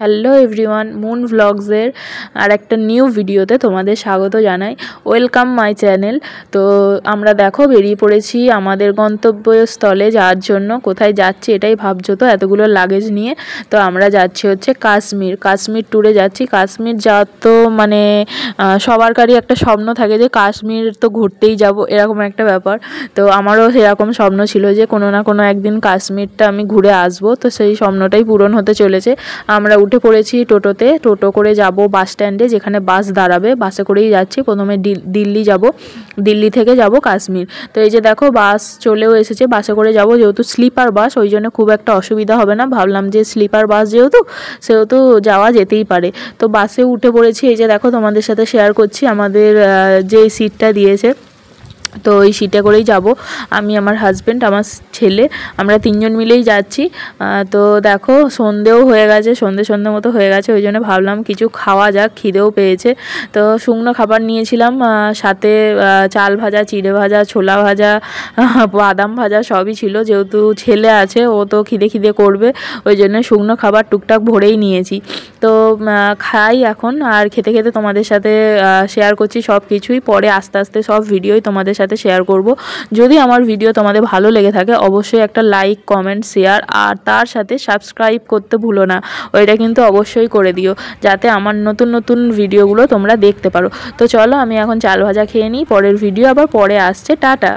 Hello everyone, moon ভ্লগসের আর একটা new ভিডিওতে তোমাদের স্বাগত জানাই। Welcome my channel. তো আমরা দেখো বেরিয়ে পড়েছি আমাদের গন্তব্যস্থলে যাওয়ার জন্য। কোথায় যাচ্ছি এটাই ভাবছো তো, এতগুলো লাগেজ নিয়ে। তো আমরা যাচ্ছি হচ্ছে কাশ্মীর ট্যুরে যাচ্ছি। কাশ্মীর যাওয়ার তো মানে সবারই একটা স্বপ্ন থাকে যে কাশ্মীর তো ঘুরতেই যাব, এরকম একটা ব্যাপার। তো আমারও সেরকম স্বপ্ন ছিল যে কোনো না কোনো একদিন কাশ্মীরটা আমি ঘুরে আসবো। তো সেই স্বপ্নটাই পূরণ হতে চলেছে। আমরা উঠে পড়েছি টোটো করে যাব বাস স্ট্যান্ডে, যেখানে বাস দাঁড়াবে। বাসে করেই যাচ্ছি। প্রথমে দিল্লি যাব, দিল্লি থেকে যাব কাশ্মীর। তো এই যে দেখো বাস চলেও এসেছে। বাসে করে যাব, যেহেতু স্লিপার বাস ওই জন্য খুব একটা অসুবিধা হবে না। ভাবলাম যে স্লিপার বাস সেহেতু যাওয়া যেতেই পারে। তো বাসে উঠে পড়েছি। এই যে দেখো তোমাদের সাথে শেয়ার করছি আমাদের যে সিটটা দিয়েছে। তো ওই সিটে করেই যাব আমি, আমার হাজব্যান্ড, আমার ছেলে, আমরা তিনজন মিলেই যাচ্ছি। তো দেখো সন্ধেও হয়ে গেছে, সন্ধে মতো হয়ে গেছে। ওই জন্য ভাবলাম কিছু খাওয়া যাক, খিদেও পেয়েছে। তো শুকনো খাবার নিয়েছিলাম, সাথে চাল ভাজা, চিড়ে ভাজা, ছোলা ভাজা, বাদাম ভাজা সবই ছিল। যেহেতু ছেলে আছে, ও তো খিদে করবে, ওই জন্য শুকনো খাবার টুকটাক ভরেই নিয়েছি। তো খাই এখন, আর খেতে খেতে তোমাদের সাথে শেয়ার করছি সব কিছুই। পরে আস্তে আস্তে সব ভিডিওই তোমাদের সাথে শেয়ার করব। যদি আমার ভিডিও তোমাদের ভালো লেগে থাকে অবশ্যই একটা লাইক, কমেন্ট, শেয়ার আর তার সাথে সাবস্ক্রাইব করতে ভুলো না। ওইটা কিন্তু অবশ্যই করে দিও, যাতে আমার নতুন ভিডিওগুলো তোমরা দেখতে পারো। তো চলো আমি এখন চাল ভাজা খেয়ে নিই, পরের ভিডিও আবার পরে আসছে। টাটা।